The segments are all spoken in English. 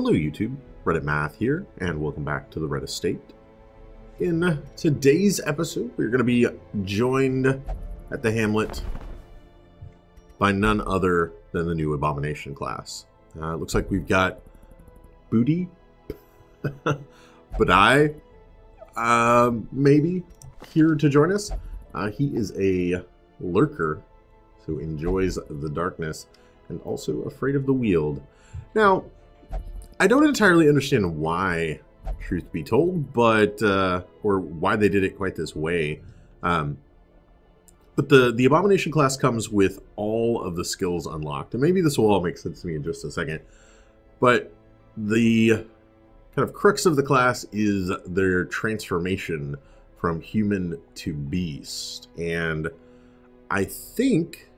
Hello YouTube, Reddit Math here, and welcome back to the Red Estate. In today's episode, we're going to be joined at the Hamlet by none other than the new Abomination class. It looks like we've got Budi, Budi, maybe, here to join us. He is a lurker who enjoys the darkness and also afraid of the wield. Now, I don't entirely understand why, truth be told, but or why they did it quite this way. But the Abomination class comes with all of the skills unlocked, and maybe this will all make sense to me in just a second. But the kind of crux of the class is their transformation from human to beast, and I think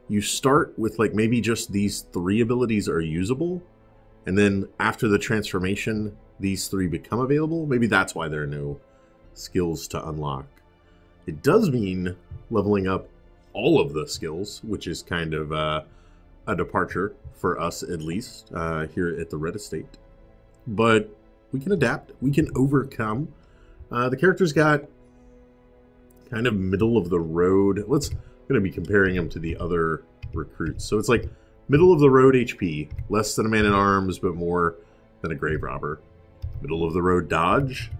you start with like maybe just these 3 abilities are usable. And then after the transformation, these 3 become available. Maybe that's why there are no skills to unlock. It does mean leveling up all of the skills, which is kind of a departure for us, at least, here at the Red Estate. But we can adapt. We can overcome. The character's got kind of middle of the road. I'm going to be comparing him to the other recruits. So it's like middle of the road HP, less than a man-at-arms, but more than a grave robber. Middle of the road dodge.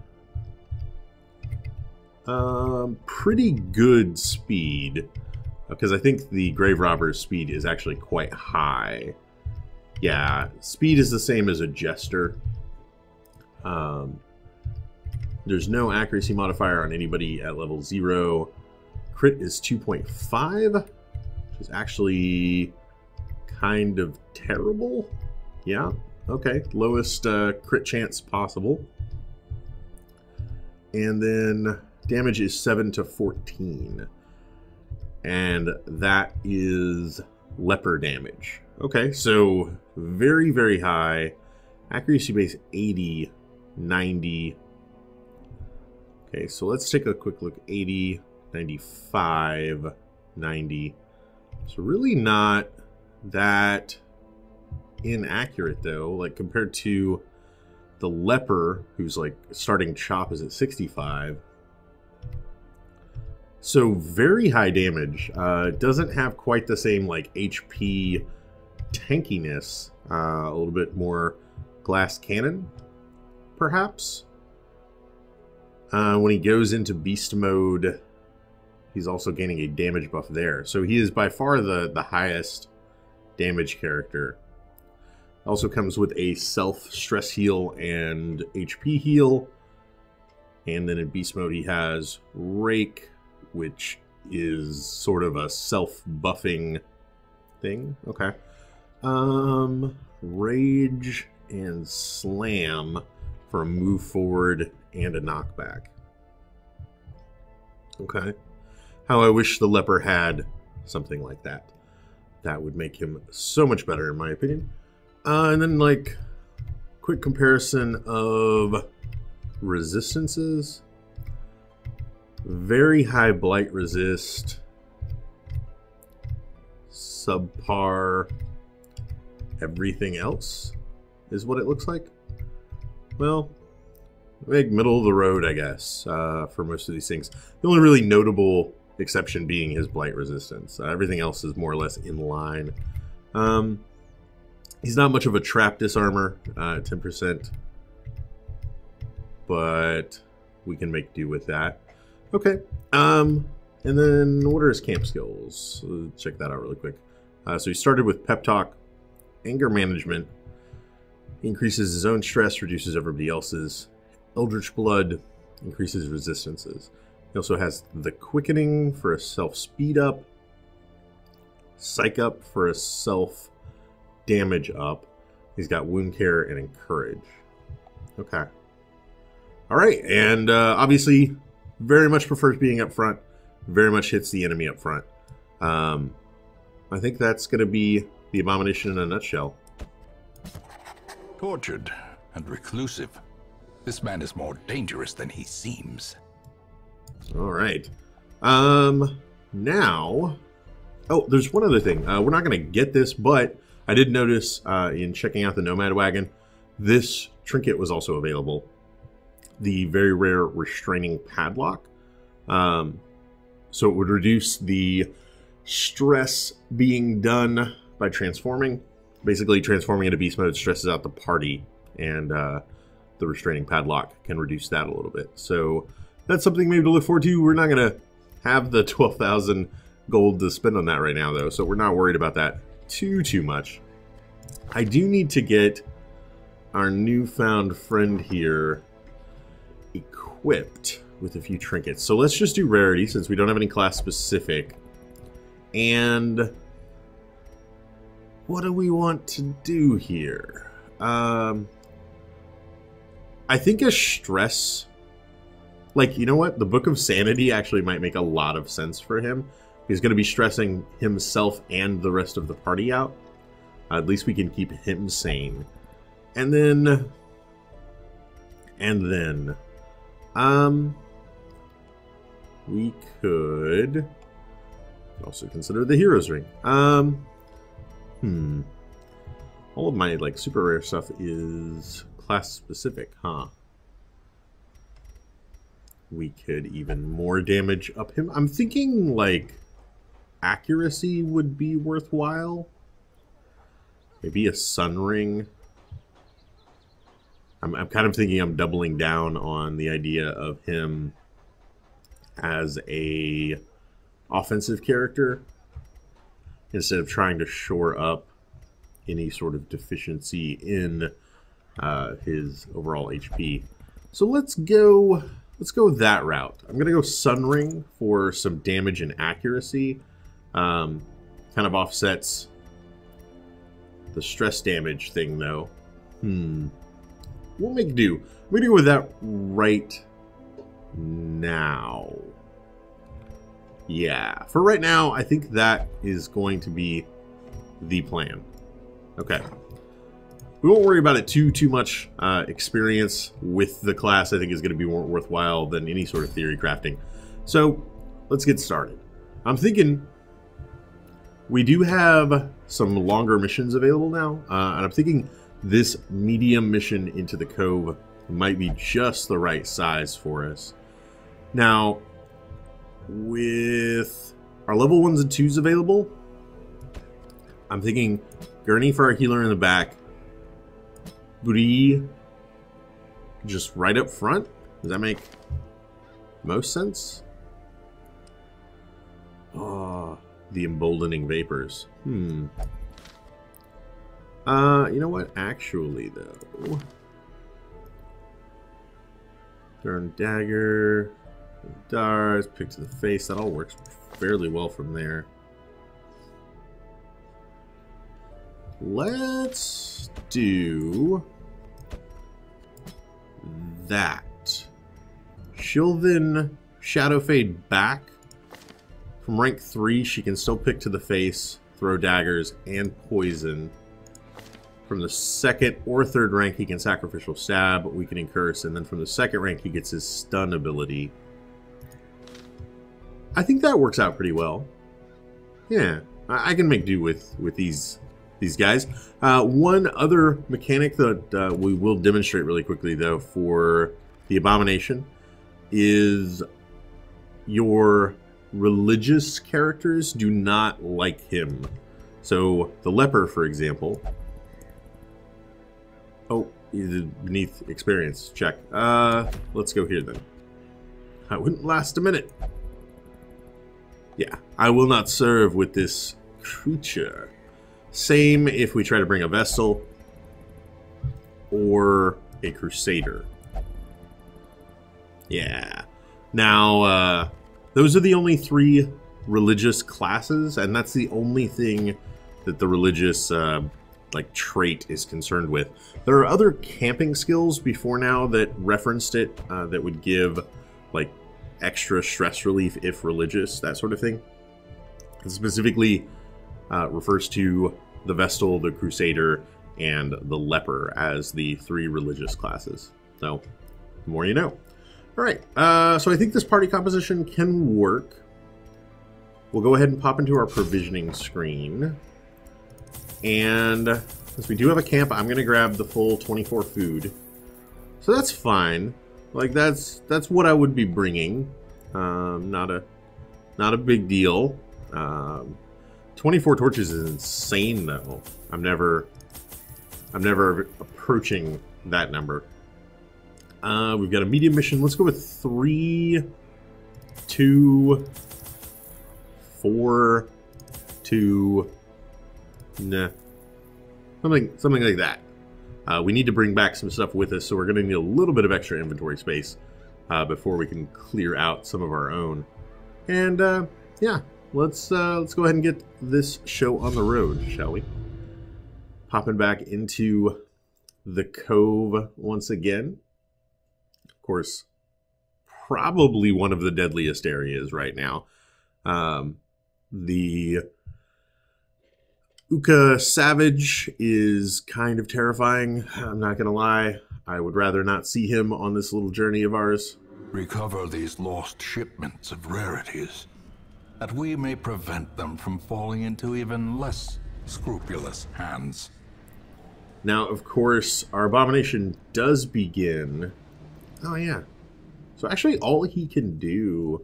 Pretty good speed, because I think the grave robber's speed is actually quite high. Yeah, speed is the same as a jester. There's no accuracy modifier on anybody at level 0. Crit is 2.5, which is actually kind of terrible. Yeah, okay. Lowest crit chance possible. And then damage is 7 to 14. And that is leper damage. Okay, so very, very high. Accuracy base 80, 90. Okay, so let's take a quick look. 80, 95, 90. So really not that inaccurate though, like compared to the leper, who's like starting chop is at 65. So very high damage. Doesn't have quite the same like HP tankiness. A little bit more glass cannon, perhaps. When he goes into beast mode, he's also gaining a damage buff there. So he is by far the highest damage character. Also comes with a self stress heal and HP heal. And then in beast mode he has rake, which is sort of a self buffing thing. Okay. Rage and slam for a move forward and a knockback. Okay. How I wish the leper had something like that. That would make him so much better, in my opinion. And then, like, quick comparison of resistances. Very high blight resist. Subpar. Everything else is what it looks like. Well, like middle of the road, I guess, for most of these things. The only really notable exception being his blight resistance. Everything else is more or less in line. He's not much of a trap disarmor, 10%, but we can make do with that. Okay, and then what are his camp skills? Let's check that out really quick. So he started with pep talk, anger management, increases his own stress, reduces everybody else's. Eldritch blood increases resistances. He also has the quickening for a self speed up, psych up for a self damage up. He's got wound care and encourage. Okay. All right, and obviously very much prefers being up front. Very much hits the enemy up front. I think that's going to be the Abomination in a nutshell. Tortured and reclusive. This man is more dangerous than he seems. All right. Now, oh, there's one other thing. We're not going to get this, but I did notice in checking out the Nomad Wagon, This trinket was also available. The very rare restraining padlock. So it would reduce the stress being done by transforming. Basically, transforming into beast mode stresses out the party, and the restraining padlock can reduce that a little bit. So that's something maybe to look forward to. We're not going to have the 12,000 gold to spend on that right now, though, so we're not worried about that too much. I do need to get our newfound friend here equipped with a few trinkets. So let's just do rarity since we don't have any class specific. And what do we want to do here? I think a stress, like, you know what? The Book of Sanity actually might make a lot of sense for him. He's going to be stressing himself and the rest of the party out. At least we can keep him sane. And then we could also consider the Hero's Ring. All of my, like, super rare stuff is class specific, huh? We could even more damage up him. I'm thinking, like, accuracy would be worthwhile. Maybe a sun ring. I'm kind of thinking I'm doubling down on the idea of him as a offensive character instead of trying to shore up any sort of deficiency in his overall HP. So let's go that route. I'm gonna go Sun Ring for some damage and accuracy. Kind of offsets the stress damage thing, though. We'll make do. I'm gonna go with that right now. Yeah, for right now, I think that is going to be the plan. Okay. We won't worry about it too much. Experience with the class, I think, is going to be more worthwhile than any sort of theory crafting. So, let's get started. I'm thinking we do have some longer missions available now, and I'm thinking this medium mission into the Cove might be just the right size for us. Now, with our level 1s and 2s available, I'm thinking Gurney for our healer in the back, Budi just right up front. Does that make most sense? Oh, the emboldening vapors. You know what? Actually, though, turn dagger, darts, pick to the face. That all works fairly well from there. Let's do that. She'll then shadow fade back. From rank 3, she can still pick to the face, throw daggers, and poison. From the 2nd or 3rd rank, he can sacrificial stab, weakening curse, and then from the 2nd rank, he gets his stun ability. I think that works out pretty well. Yeah, I can make do with these guys. One other mechanic that we will demonstrate really quickly, though, for the Abomination is your religious characters do not like him. So the leper, for example. Oh, he's beneath experience. Check. Let's go here then. I wouldn't last a minute. Yeah, I will not serve with this creature. Same if we try to bring a Vestal or a Crusader. Yeah. Now, those are the only 3 religious classes, and that's the only thing that the religious like trait is concerned with. There are other camping skills before now that referenced it that would give like extra stress relief if religious, that sort of thing. It specifically refers to the Vestal, the Crusader, and the Leper as the 3 religious classes. So, the more you know. Alright, so I think this party composition can work. We'll go ahead and pop into our provisioning screen. And Since we do have a camp, I'm going to grab the full 24 food. So that's fine. Like, that's what I would be bringing. Not a big deal. 24 torches is insane, though. I'm never approaching that number. We've got a medium mission. Let's go with 3, 2, 4, 2. Nah. Something like that. We need to bring back some stuff with us, so we're going to need a little bit of extra inventory space before we can clear out some of our own. And yeah, let's go ahead and get this show on the road, shall we? Popping back into the Cove once again. Of course, probably one of the deadliest areas right now. The Uka Savage is kind of terrifying. I'm not going to lie. I would rather not see him on this little journey of ours. Recover these lost shipments of rarities, that we may prevent them from falling into even less scrupulous hands. Now, of course, our Abomination does begin. Oh, yeah. So actually, all he can do...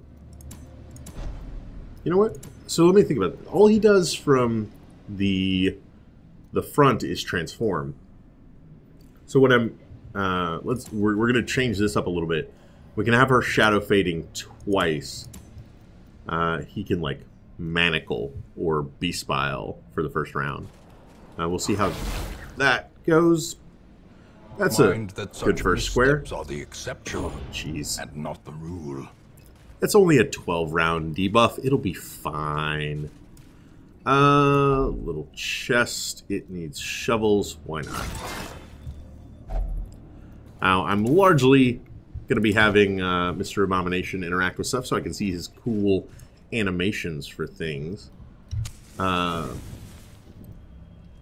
You know what? So let me think about it. All he does from the front is transform. So what I'm... we're going to change this up a little bit. We can have our shadow fading twice. He can, like, manacle or bespile for the first round. We'll see how that goes. That's a good first square. Are the exception, jeez, and not the rule. It's only a 12-round debuff. It'll be fine. Little chest. It needs shovels. Why not? Now, I'm largely going to be having Mr. Abomination interact with stuff so I can see his cool animations for things.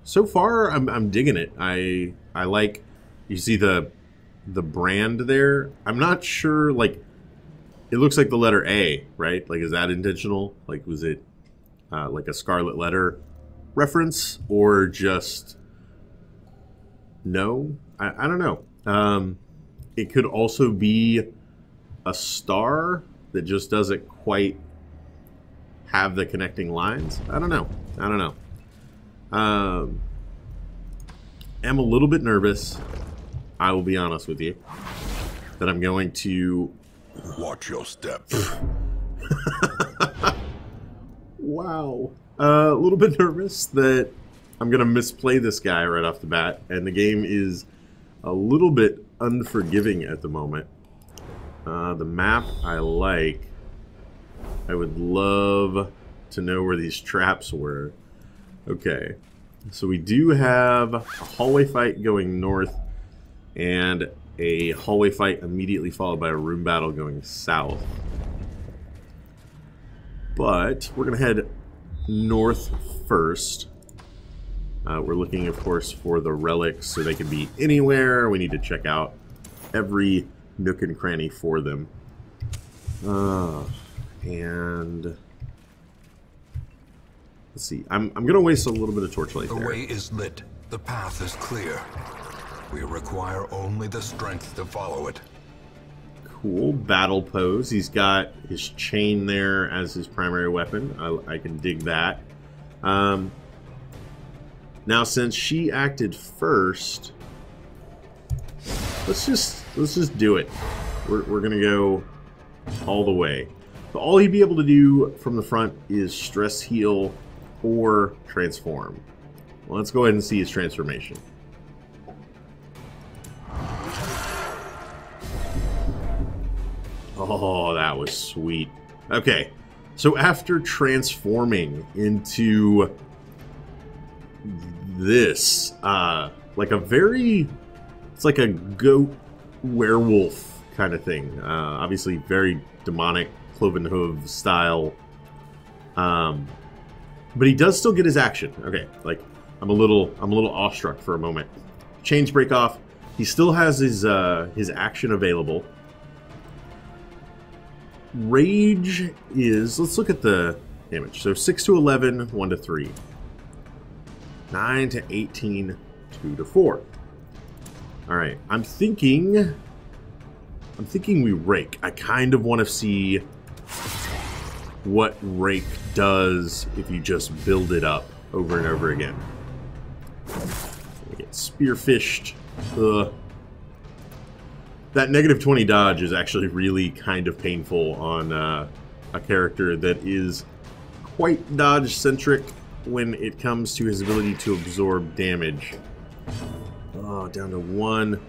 So far, I'm digging it. I like, you see the brand there. I'm not sure, like, it looks like the letter A, right? Like, is that intentional? Like, was it like a Scarlet Letter reference, or just no? I don't know. It could also be a star that just doesn't quite have the connecting lines. I don't know. I'm a little bit nervous. I will be honest with you that I'm going to watch your steps. Wow. A little bit nervous that I'm going to misplay this guy right off the bat, and the game is a little bit unforgiving at the moment. The map I like. I would love to know where these traps were. Okay. So we do have a hallway fight going north and a hallway fight immediately followed by a room battle going south. But we're going to head north first. We're looking, of course, for the relics, so they can be anywhere. We need to check out every nook and cranny for them. And let's see. I'm going to waste a little bit of torchlight there. The way is lit. The path is clear. We require only the strength to follow it. Cool battle pose. He's got his chain there as his primary weapon. I can dig that. Now, since she acted first, let's just do it. We're gonna go all the way. So all he'd be able to do from the front is stress heal or transform. Well, let's go ahead and see his transformation. Oh, that was sweet. Okay, so after transforming into this, like a very, it's like a goat werewolf kind of thing. Obviously very demonic, cloven hoof style. But he does still get his action. Okay, like I'm a little awestruck for a moment. Chains break off. He still has his action available. Rage is, let's look at the damage. So 6 to 11, 1 to 3. 9 to 18, 2 to 4. All right, I'm thinking we rake. I kind of want to see what rake does if you just build it up over and over again. We get spearfished. Ugh. That negative 20 dodge is actually really kind of painful on a character that is quite dodge-centric when it comes to his ability to absorb damage. Oh, down to 1.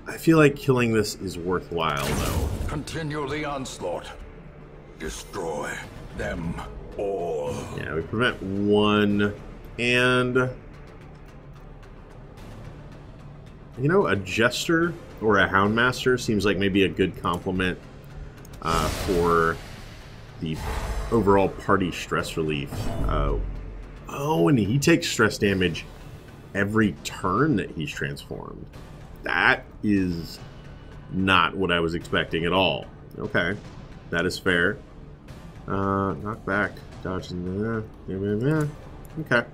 I feel like killing this is worthwhile, though. Continue the onslaught. Destroy them all. Yeah, we prevent 1, and... you know, a Jester or a Houndmaster seems like maybe a good complement for the overall party stress relief. Oh, and he takes stress damage every turn that he's transformed. That is not what I was expecting at all. Okay, that is fair. Knock back, dodge in there. Okay.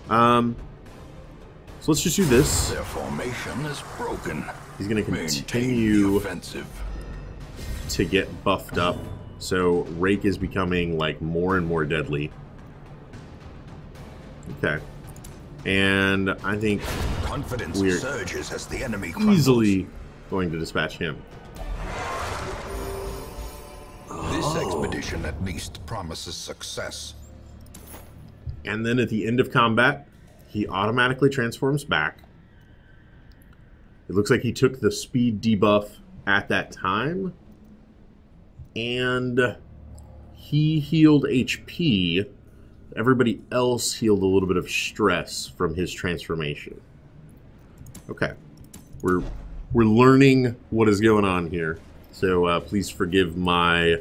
So let's just do this. Their formation is broken. He's going to continue to get buffed up. So Rake is becoming like more and more deadly. Okay. And I think confidence we're surges as the enemy easily going to dispatch him. This expedition at least promises success. And then at the end of combat, he automatically transforms back. It looks like he took the speed debuff at that time. And he healed HP. Everybody else healed a little bit of stress from his transformation. Okay. We're learning what is going on here. So please forgive my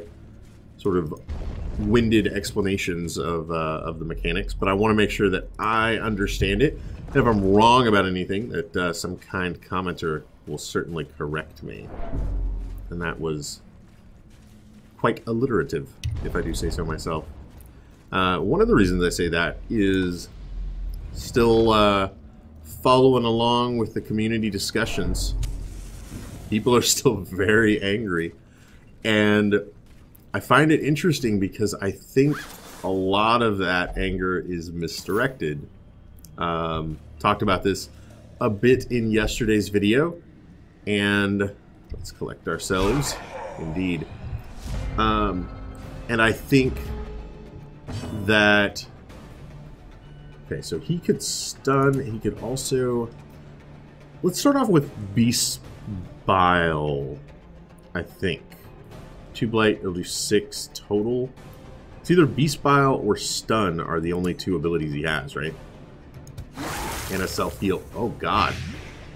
sort of winded explanations of the mechanics, but I want to make sure that I understand it. And if I'm wrong about anything, that some kind commenter will certainly correct me. And that was quite alliterative, if I do say so myself. One of the reasons I say that is still following along with the community discussions. People are still very angry, and I find it interesting because I think a lot of that anger is misdirected. Talked about this a bit in yesterday's video, and let's collect ourselves. Indeed. And I think that... okay, so he could stun. He could also... let's start off with Beast Bile, I think. 2 Blight, it'll do 6 total. It's either Beast Bile or Stun are the only 2 abilities he has, right? And a self-heal. Oh, God.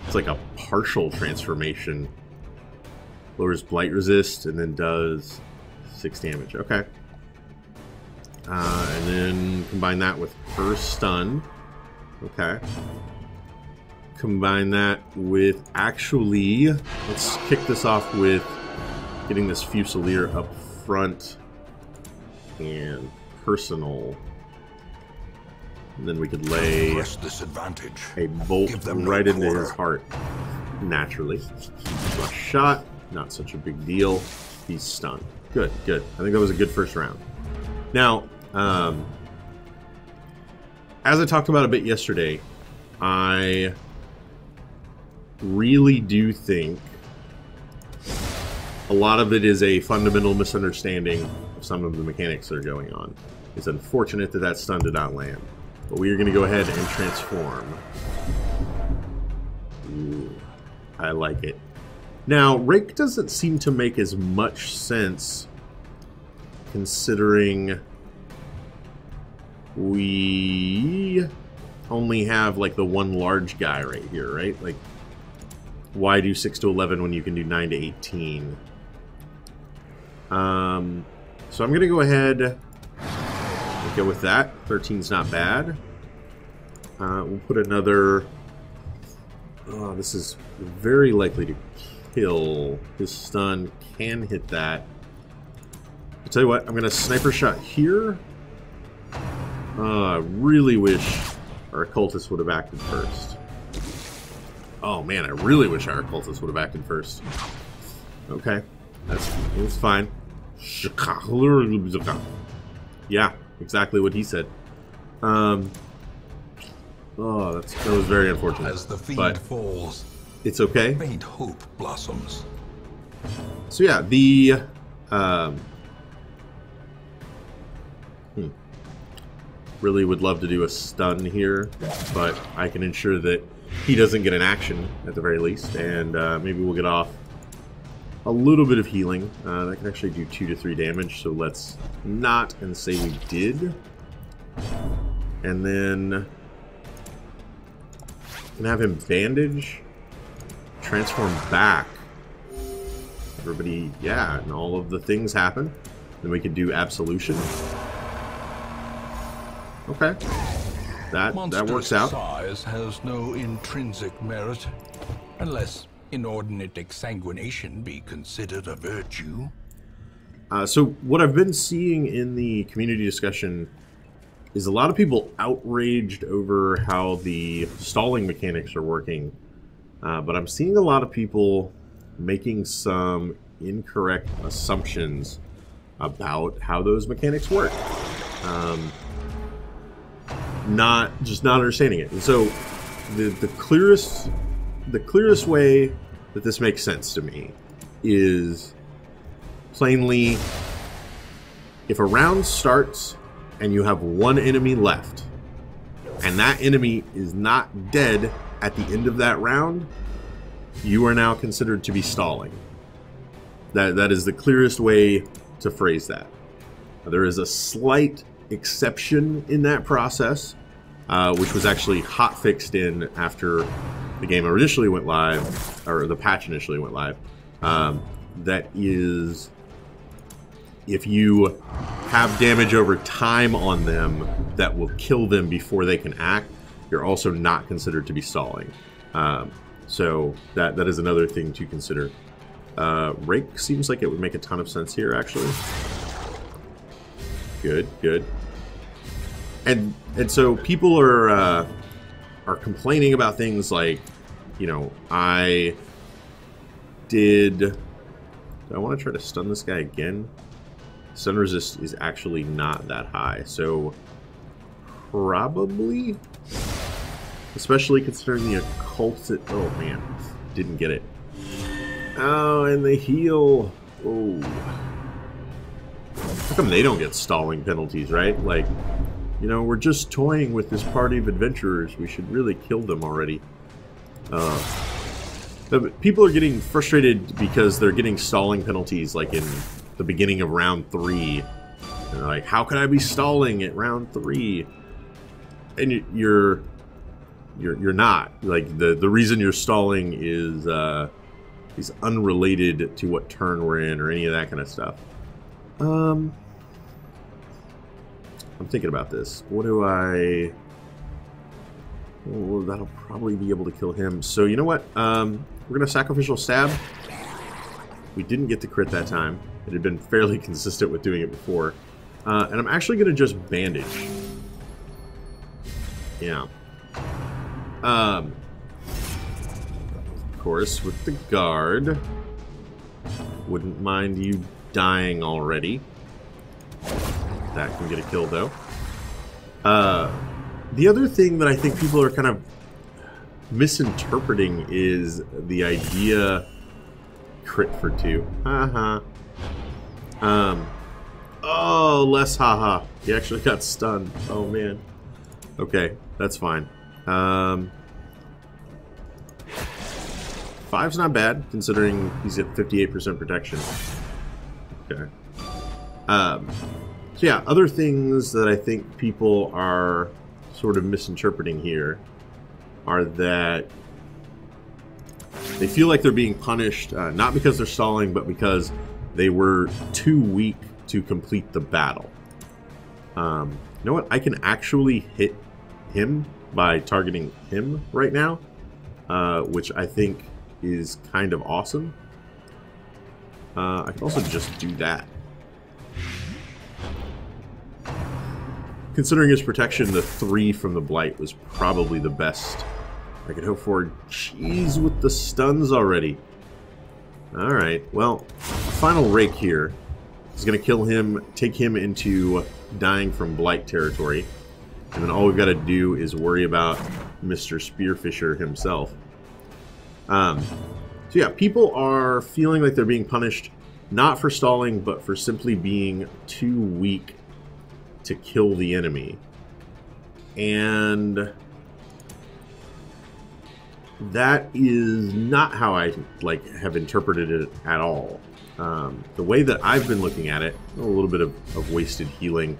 It's like a partial transformation. Lowers Blight Resist and then does 6 damage. Okay. And then combine that with her Stun. Okay. Combine that with actually... let's kick this off with getting this Fusilier up front and personal. And then we could lay a bolt right into his heart. Naturally. Rush shot. Not such a big deal. He's stunned. Good, good. I think that was a good first round. Now, as I talked about a bit yesterday, I really do think a lot of it is a fundamental misunderstanding of some of the mechanics that are going on. It's unfortunate that that stun did not land. But we are going to go ahead and transform. Ooh, I like it. Now, Rake doesn't seem to make as much sense considering we only have like the one large guy right here, right? Like, why do 6 to 11 when you can do 9 to 18? So I'm going to go ahead and go with that. 13's not bad. We'll put another... oh, this is very likely to kill. His stun can hit that. I'll tell you what, I'm going to sniper shot here. I really wish our occultist would have acted first. Oh man, I really wish our occultist would have acted first. Okay, it was fine. Yeah, exactly what he said. Oh, that was very unfortunate. As the feed but falls, it's okay. faint hope blossoms. So yeah, the really would love to do a stun here, but I can ensure that he doesn't get an action at the very least, and maybe we'll get off a little bit of healing. That can actually do 2 to 3 damage, so let's not and say we did. And then can have him bandage, transform back. Everybody, yeah, and all of the things happen. Then we could do absolution. Okay, that works out. Size has no intrinsic merit, unless inordinate exsanguination be considered a virtue. So what I've been seeing in the community discussion is a lot of people outraged over how the stalling mechanics are working, but I'm seeing a lot of people making some incorrect assumptions about how those mechanics work. Not understanding it. And so the clearest way that this makes sense to me is plainly, if a round starts and you have one enemy left and that enemy is not dead at the end of that round, you are now considered to be stalling. That is the clearest way to phrase that. There is a slight exception in that process, which was actually hotfixed in after the game initially went live, or the patch initially went live. That is, if you have damage over time on them that will kill them before they can act, you're also not considered to be stalling. So that is another thing to consider. Rake seems like it would make a ton of sense here, actually. Good. And so people are complaining about things like, you know, I want to try to stun this guy again. Stun resist is actually not that high, so probably, especially considering the occult. Oh man, didn't get it. Oh, and the heal. Oh, how come they don't get stalling penalties, right? Like, you know, we're just toying with this party of adventurers. We should really kill them already. People are getting frustrated because they're getting stalling penalties, like in the beginning of round 3. And they're like, how can I be stalling at round 3? And you're not. Like, the reason you're stalling is unrelated to what turn we're in or any of that kind of stuff. I'm thinking about this. What do I... Oh, that'll probably be able to kill him. So, you know what? We're going to sacrificial stab. We didn't get the crit that time. It had been fairly consistent with doing it before. And I'm actually going to just bandage. Yeah. Of course, with the guard. Wouldn't mind you dying already. That can get a kill, though. The other thing that I think people are kind of misinterpreting is the idea crit for 2. Oh, less haha. He actually got stunned. Oh, man. Okay, that's fine. 5's not bad, considering he's at 58% protection. Okay. So yeah, other things that I think people are sort of misinterpreting here are that they feel like they're being punished, not because they're stalling, but because they were too weak to complete the battle. You know what? I can actually hit him by targeting him right now, which I think is kind of awesome. I can also just do that. considering his protection, the 3 from the blight was probably the best I could hope for. Jeez, with the stuns already. Alright, well, final rake here is going to kill him, take him into dying from blight territory. And then all we've got to do is worry about Mr. Spearfisher himself. So yeah, people are feeling like they're being punished, not for stalling, but for simply being too weak to kill the enemy. And that is not how I have interpreted it at all. The way that I've been looking at it, a little bit of wasted healing,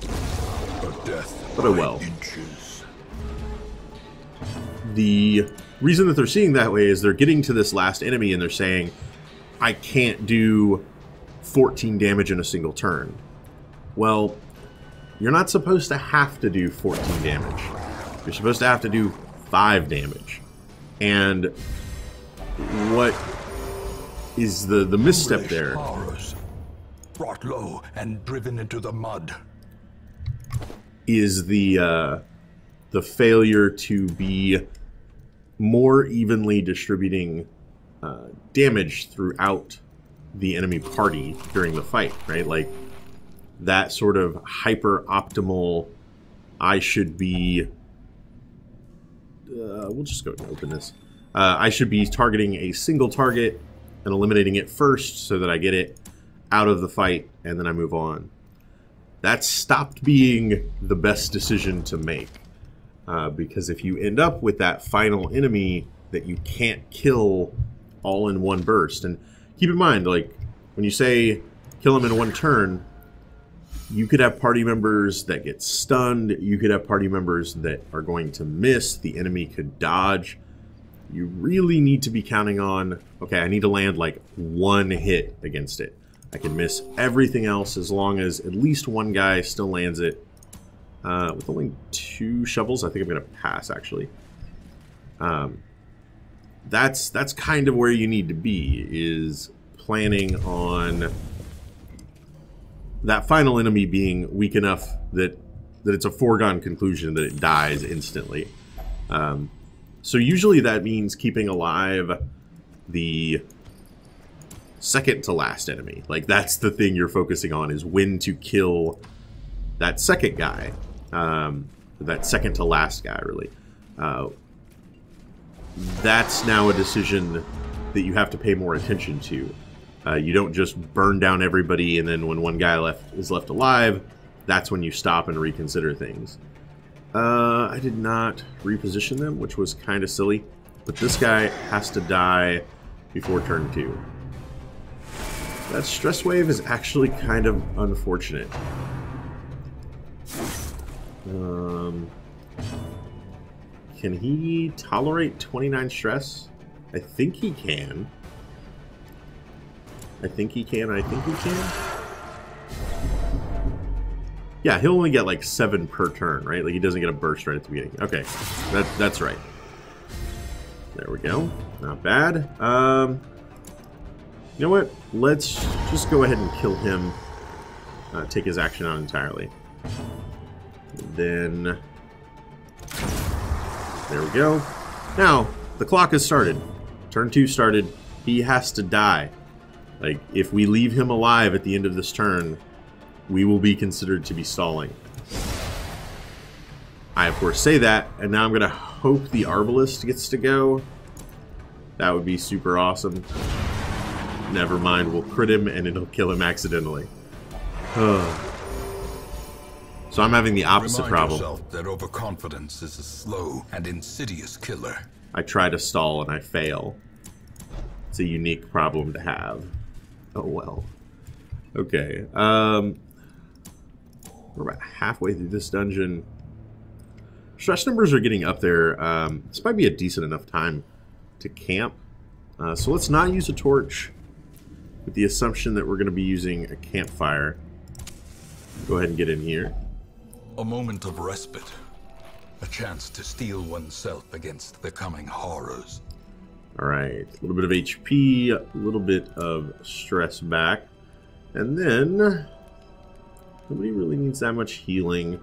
but oh well. The reason that they're seeing that way is they're getting to this last enemy and they're saying, I can't do 14 damage in a single turn. Well, you're not supposed to have to do 14 damage. You're supposed to have to do 5 damage. And what is the misstep there? Horrors, brought low and driven into the mud. Is the failure to be more evenly distributing damage throughout the enemy party during the fight, right? Like that sort of hyper optimal. I should be. We'll just go ahead and open this. I should be targeting a single target and eliminating it first so that I get it out of the fight and then I move on. That stopped being the best decision to make. Because if you end up with that final enemy that you can't kill all in one burst, and keep in mind, like, when you say kill him in one turn, you could have party members that get stunned, you could have party members that are going to miss, the enemy could dodge. You really need to be counting on, okay, I need to land like 1 hit against it. I can miss everything else as long as at least one guy still lands it. With only 2 shovels, I think I'm going to pass, actually. That's kind of where you need to be, is planning on that final enemy being weak enough that it's a foregone conclusion that it dies instantly. So usually that means keeping alive the second to last enemy. Like, that's the thing you're focusing on, is when to kill that second guy. That second to last guy, really. That's now a decision that you have to pay more attention to. You don't just burn down everybody and then when one guy is left alive, that's when you stop and reconsider things. I did not reposition them, which was kind of silly. But this guy has to die before turn 2. That stress wave is actually kind of unfortunate. Can he tolerate 29 stress? I think he can. I think he can. Yeah, he'll only get like 7 per turn, right? Like, he doesn't get a burst right at the beginning. Okay, that's right. There we go. Not bad. You know what? Let's just go ahead and kill him. Take his action out entirely. Then there we go. Now the clock has started. Turn 2 started. He has to die. Like, if we leave him alive at the end of this turn, we will be considered to be stalling. I of course say that, and now I'm gonna hope the Arbalist gets to go. That would be super awesome. Never mind, we'll crit him and it'll kill him accidentally. So I'm having the opposite problem. Yourself that overconfidence is a slow and insidious killer. I try to stall and I fail. It's a unique problem to have. Oh well. Okay. We're about halfway through this dungeon. Stress numbers are getting up there. This might be a decent enough time to camp. So let's not use a torch, with the assumption that we're going to be using a campfire. Go ahead and get in here. A moment of respite. A chance to steel oneself against the coming horrors. Alright, a little bit of HP, a little bit of stress back. And then, nobody really needs that much healing.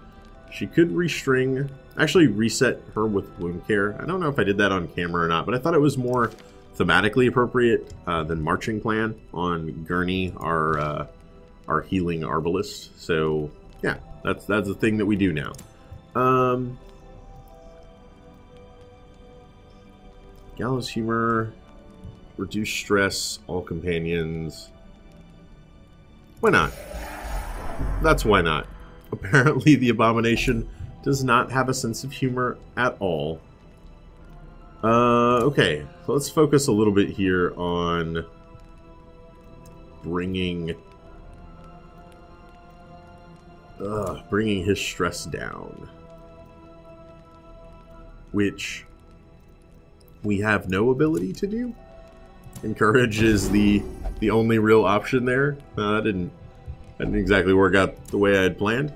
She could restring, actually reset her with wound care. I don't know if I did that on camera or not, but I thought it was more thematically appropriate than marching plan on Gurney, our healing arbalist. So yeah, that's the thing that we do now. Gallows humor, reduce stress, all companions. Why not? That's why not. Apparently the Abomination does not have a sense of humor at all. Okay, so let's focus a little bit here on bringing his stress down, which we have no ability to do. Encourage is the only real option there. That didn't exactly work out the way I had planned.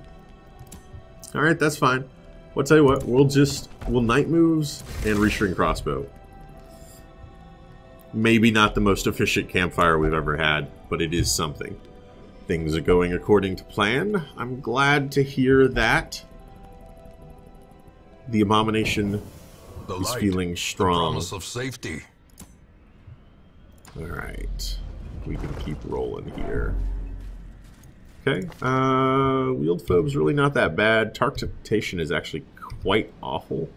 All right, that's fine. Well, I'll tell you what, we'll night moves and restring crossbow. Maybe not the most efficient campfire we've ever had, but it is something. Things are going according to plan. I'm glad to hear that. The Abomination is feeling strong. The promise of safety. All right, we can keep rolling here. Okay, Wield Phobe's really not that bad. Tark Temptation is actually quite awful.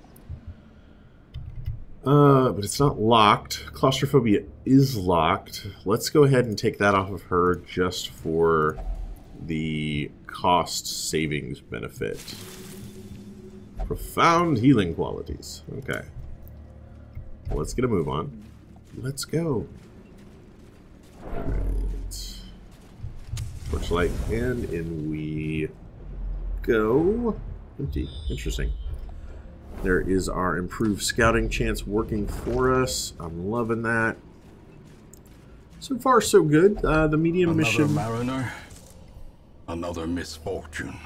But it's not locked. Claustrophobia is locked. Let's go ahead and take that off of her just for the cost savings benefit. Profound healing qualities. Okay. Well, let's get a move on. Let's go. Alright. Torchlight and in we go. Empty. Interesting. There is our improved scouting chance working for us. I'm loving that. So far, so good. The medium mission. Mariner. Another misfortune.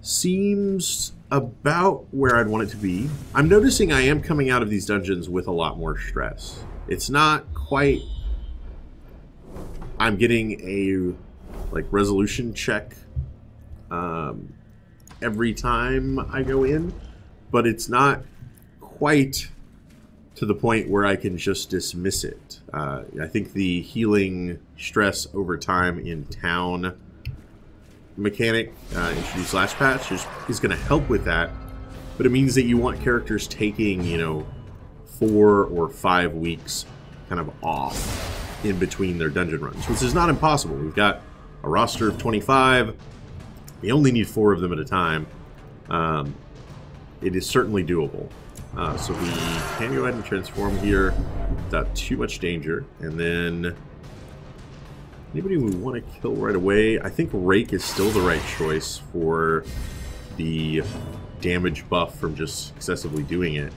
Seems about where I'd want it to be. I'm noticing I am coming out of these dungeons with a lot more stress. It's not quite... I'm getting a resolution check every time I go in, but it's not quite to the point where I can just dismiss it. I think the healing stress over time in town mechanic introduced last patch is going to help with that, but it means that you want characters taking 4 or 5 weeks kind of off in between their dungeon runs, which is not impossible. We've got a roster of 25. We only need 4 of them at a time. It is certainly doable. So we can go ahead and transform here without too much danger. And then anybody we want to kill right away, I think Rake is still the right choice for the damage buff from just excessively doing it.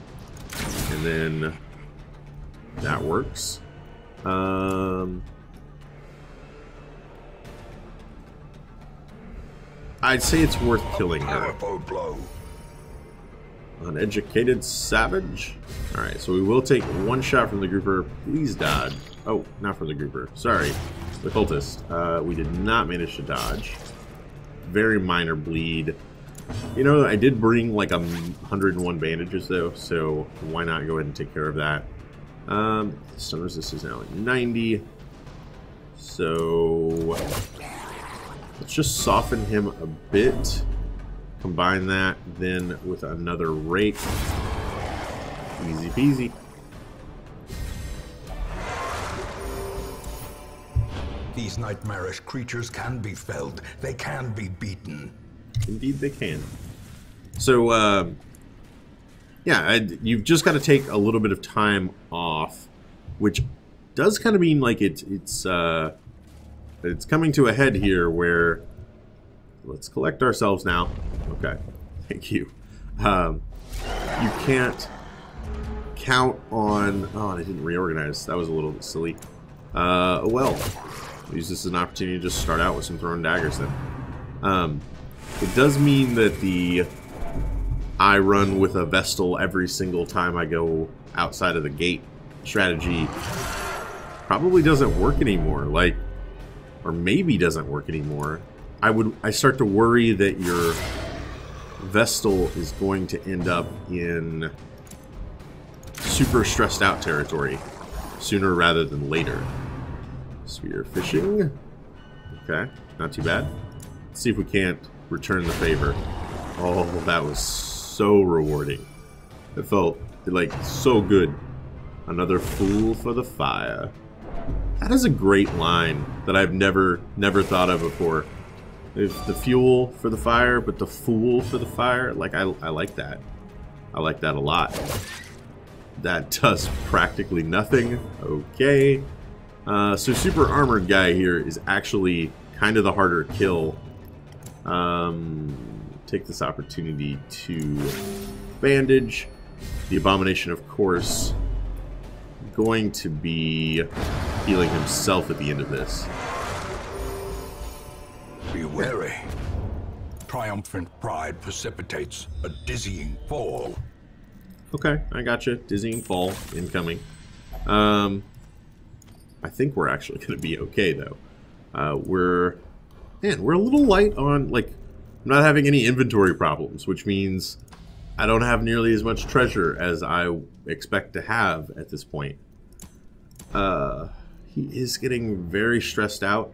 And then that works. I'd say it's worth killing her. Uneducated savage. Alright, so we will take 1 shot from the grouper. Please dodge. Oh, not from the grouper. Sorry. The cultist. We did not manage to dodge. Very minor bleed. I did bring like 101 bandages though, so why not go ahead and take care of that. Stun resist is now at 90. So let's just soften him a bit. Combine that then with another rake. Easy peasy. These nightmarish creatures can be felled. They can be beaten. Indeed they can. So, yeah, you've just got to take a little bit of time off, which does kind of mean like it's coming to a head here where let's collect ourselves now. Okay, thank you. You can't count on... Oh, I didn't reorganize. That was a little bit silly. Oh well. Use this as an opportunity to just start out with some thrown daggers then. It does mean that I run with a Vestal every single time I go outside of the gate strategy probably doesn't work anymore. Or maybe doesn't work anymore. I start to worry that Vestal is going to end up in super stressed out territory sooner rather than later. Spear fishing. Okay, not too bad. Let's see if we can't return the favor. Oh, that was so rewarding. It felt like so good. Another fool for the fire. That is a great line that I've never thought of before. There's the fuel for the fire, but the fool for the fire. Like I like that. I like that a lot. That does practically nothing. Okay. So super armored guy here is actually kind of the harder kill. Take this opportunity to bandage. The Abomination, of course, going to be healing himself at the end of this. Be wary. Triumphant pride precipitates a dizzying fall. Okay, I gotcha. Dizzying fall incoming. I think we're actually going to be okay, though. We're a little light on, like, I'm not having any inventory problems, which means I don't have nearly as much treasure as I expect to have at this point. He is getting very stressed out.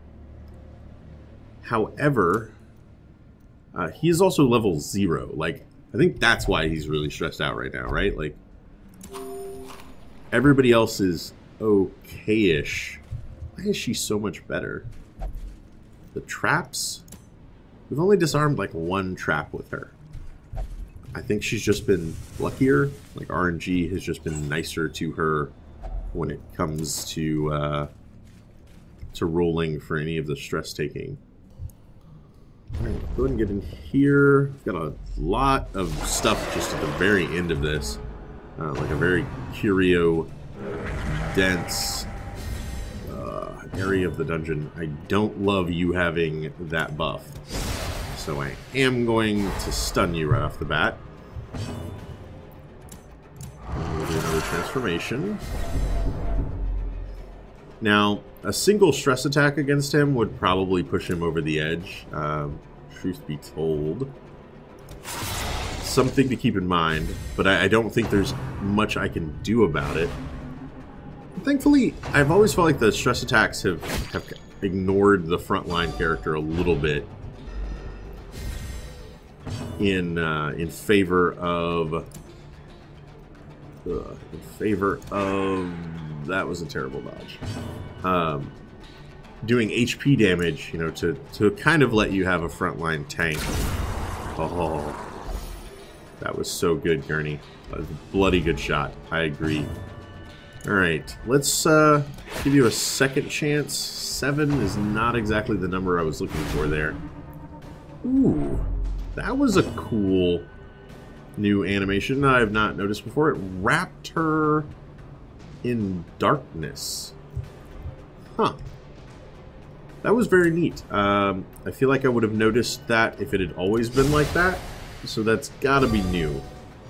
However, he is also level 0. Like, I think that's why he's really stressed out right now, right? Like, everybody else is okay-ish. Why is she so much better? The traps? We've only disarmed, like, 1 trap with her. I think she's just been luckier. Like, RNG has just been nicer to her when it comes to rolling for any of the stress taking. Alright, go ahead and get in here. We've got a lot of stuff just at the very end of this. Like a very curio dense area of the dungeon. I don't love you having that buff. So I am going to stun you right off the bat. We'll do another transformation. Now, a single stress attack against him would probably push him over the edge. Truth be told. Something to keep in mind, but I don't think there's much I can do about it. Thankfully, I've always felt like the stress attacks have ignored the frontline character a little bit in favor of that was a terrible dodge. Doing HP damage, you know, to kind of let you have a frontline tank. Oh, that was so good, Gurney. That was a bloody good shot. I agree. All right, let's give you a second chance. 7 is not exactly the number I was looking for there. Ooh, that was a cool new animation I have not noticed before. It wrapped her in darkness. Huh. That was very neat. I feel like I would have noticed that if it had always been like that. So that's gotta be new.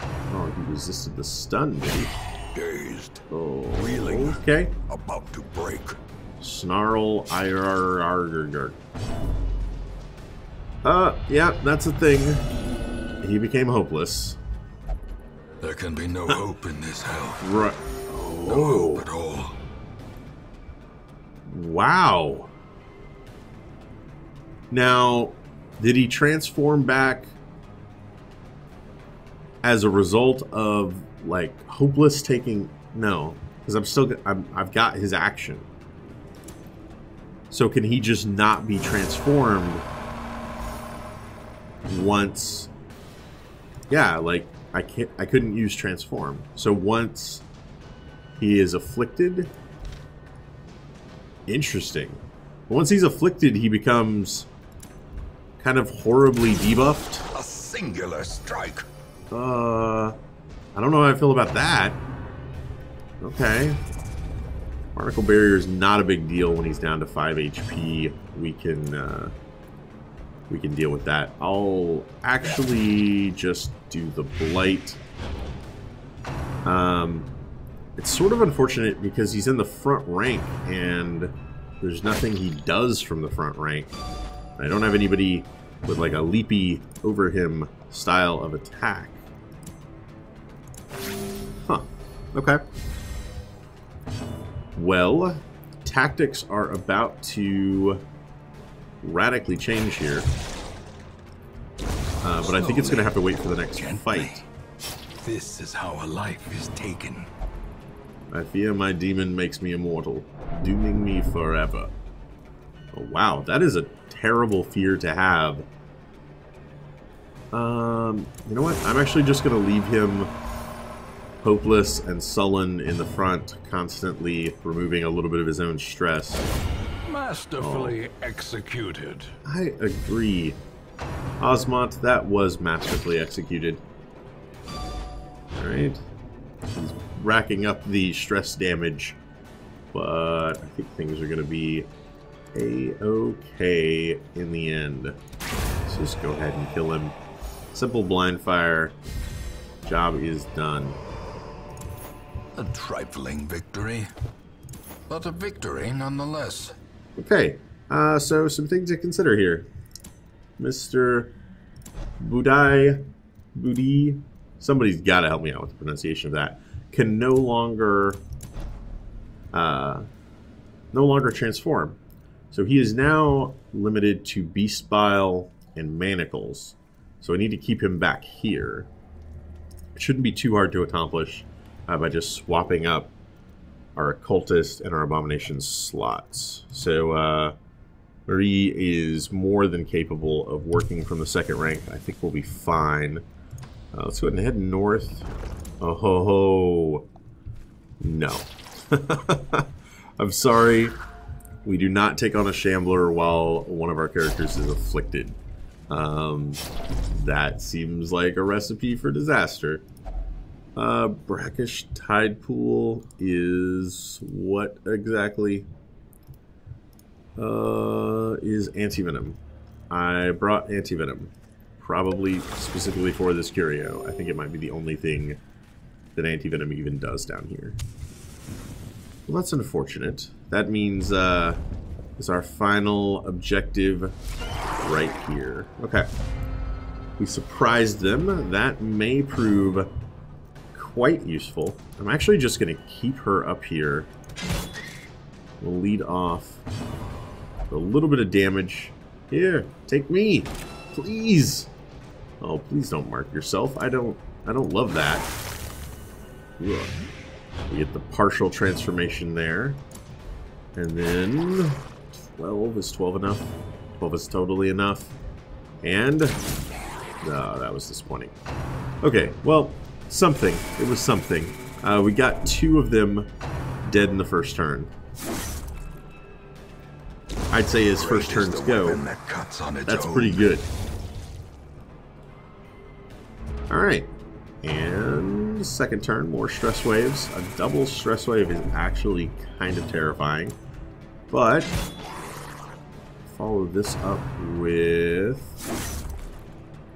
Oh, he resisted the stun, did he? Dazed. Oh, reeling. Okay. About to break. Snarl, IRR. Yeah, that's a thing. He became hopeless. There can be no hope in this hell. Right. No hope at all. Wow. Now, did he transform back as a result of, like, hopeless taking... No, because I've got his action. So can he just not be transformed once... Yeah, like, I couldn't use transform. So once he is afflicted... Interesting. Once he's afflicted, he becomes kind of horribly debuffed. A singular strike. I don't know how I feel about that. Okay. Particle barrier is not a big deal when he's down to 5 HP. We can deal with that. I'll actually just do the blight. It's sort of unfortunate because he's in the front rank and there's nothing he does from the front rank. I don't have anybody with like a leapy over him style of attack. Huh. Okay. Well, tactics are about to radically change here. But I think it's going to have to wait for the next fight. This is how a life is taken. I fear my demon makes me immortal, dooming me forever. Oh, wow, that is a terrible fear to have. You know what? I'm actually just going to leave him hopeless and sullen in the front, constantly removing a little bit of his own stress. Masterfully executed. I agree. Osmont, that was masterfully executed. Alright. He's racking up the stress damage, but I think things are going to be a-okay in the end. Let's just go ahead and kill him. Simple blind fire. Job is done. A trifling victory, but a victory nonetheless. Okay, so some things to consider here. Mr. Budi, somebody's got to help me out with the pronunciation of that, can no longer transform. So he is now limited to Beast Bile and Manacles. So I need to keep him back here. It shouldn't be too hard to accomplish by just swapping up our Occultist and our Abomination slots. So Marie is more than capable of working from the second rank. I think we'll be fine. Let's go ahead and head north. Oh ho ho. No. I'm sorry. We do not take on a Shambler while one of our characters is afflicted. That seems like a recipe for disaster. Brackish Tide Pool is what exactly? Is Antivenom. I brought Antivenom. Probably specifically for this curio. I think it might be the only thing that Antivenom even does down here. Well, that's unfortunate. That means is our final objective right here. Okay. We surprised them. That may prove quite useful. I'm actually just going to keep her up here. We'll lead off with a little bit of damage. Here, take me, please. Oh, please don't mark yourself. I don't love that. Ugh. We get the partial transformation there. And then 12 is 12 enough. 12 is totally enough. And that was disappointing. Okay, well, something. It was something. We got 2 of them dead in the first turn. I'd say as first turns go, that's pretty good. Alright. And second turn, more stress waves. A double stress wave is actually kind of terrifying. But follow this up with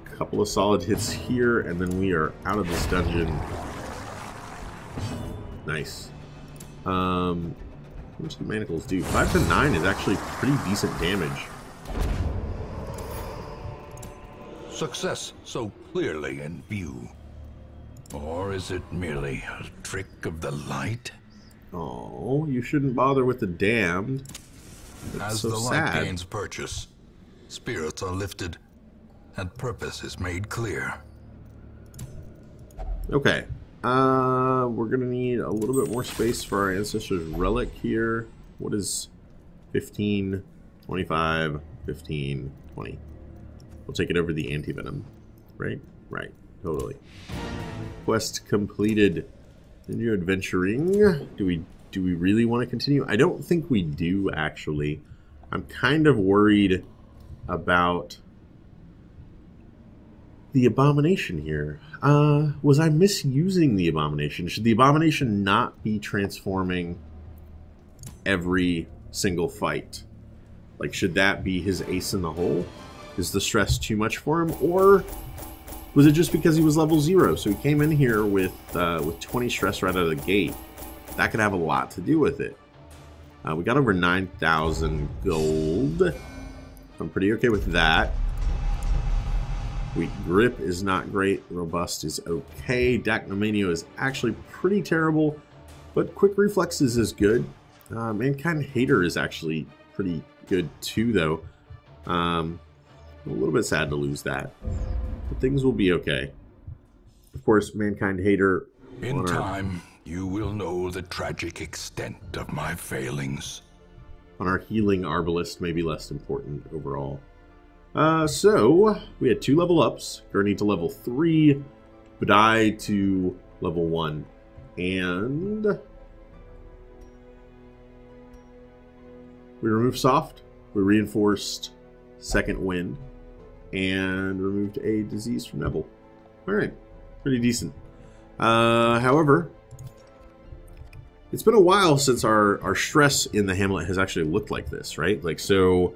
a couple of solid hits here, and then we are out of this dungeon. Nice. How much do manacles do? 5 to 9 is actually pretty decent damage. Success so clearly in view. Or is it merely a trick of the light? Oh, you shouldn't bother with the damned. That's As so the light sad. gains purchase, spirits are lifted, and purpose is made clear. Okay. We're gonna need a little bit more space for our Ancestor's relic here. What is 15, 25, 15, 20? We'll take it over the Antivenom. Right? Right. Totally. Quest completed. Continue adventuring. Do we really want to continue? I don't think we do, actually. I'm kind of worried about the Abomination here. Was I misusing the Abomination? Should the Abomination not be transforming every single fight? Like, should that be his ace in the hole? Is the stress too much for him? Or was it just because he was level 0? So he came in here with 20 stress right out of the gate. That could have a lot to do with it. We got over 9,000 gold. I'm pretty okay with that. Weak grip is not great. Robust is okay. Dacnomania is actually pretty terrible, but quick reflexes is good. Mankind Hater is actually pretty good too, though. I'm a little bit sad to lose that, but things will be okay. Of course, Mankind Hater... In time, you will know the tragic extent of my failings. On our healing Arbalist may be less important overall. So, we had 2 level ups. Gurney to level 3. Budi to level 1. And... we removed Soft. We reinforced Second Wind. And removed a disease from Neville. Alright. Pretty decent. However, it's been a while since our stress in the Hamlet has actually looked like this, right? Like, so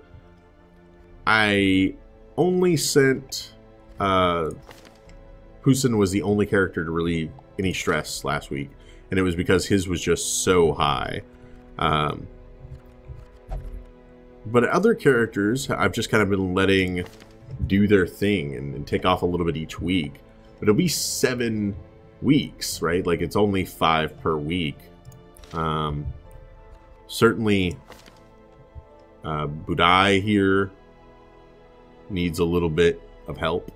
I only sent Poussin was the only character to relieve any stress last week, and it was because his was just so high. But other characters I've just kind of been letting do their thing and take off a little bit each week. But it'll be 7 weeks, right? Like, it's only 5 per week. Certainly Budi here needs a little bit of help.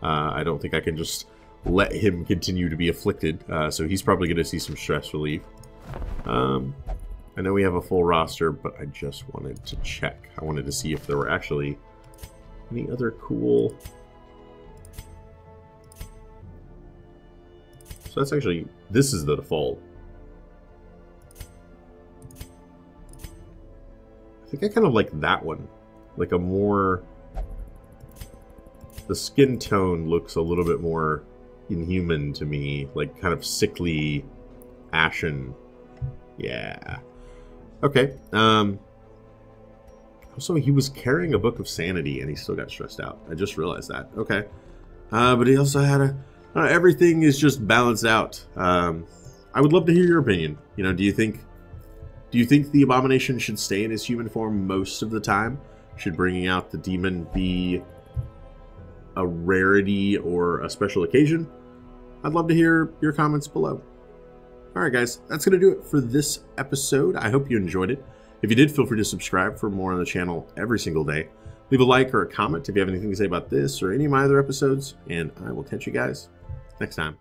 I don't think I can just let him continue to be afflicted, so he's probably going to see some stress relief. I know we have a full roster, but I just wanted to check. I wanted to see if there were actually any other cool... So that's actually, this is the default. I think I kind of like that one. Like a more, the skin tone looks a little bit more inhuman to me. Like kind of sickly, ashen. Yeah. Okay. Also, he was carrying a Book of Sanity and he still got stressed out. I just realized that. Okay. But he also had a... everything is just balanced out. I would love to hear your opinion. You know, do you think the Abomination should stay in his human form most of the time? Should bringing out the demon be a rarity or a special occasion? I'd love to hear your comments below. Alright guys, that's going to do it for this episode. I hope you enjoyed it. If you did, feel free to subscribe for more on the channel every single day. Leave a like or a comment if you have anything to say about this or any of my other episodes, and I will catch you guys next time.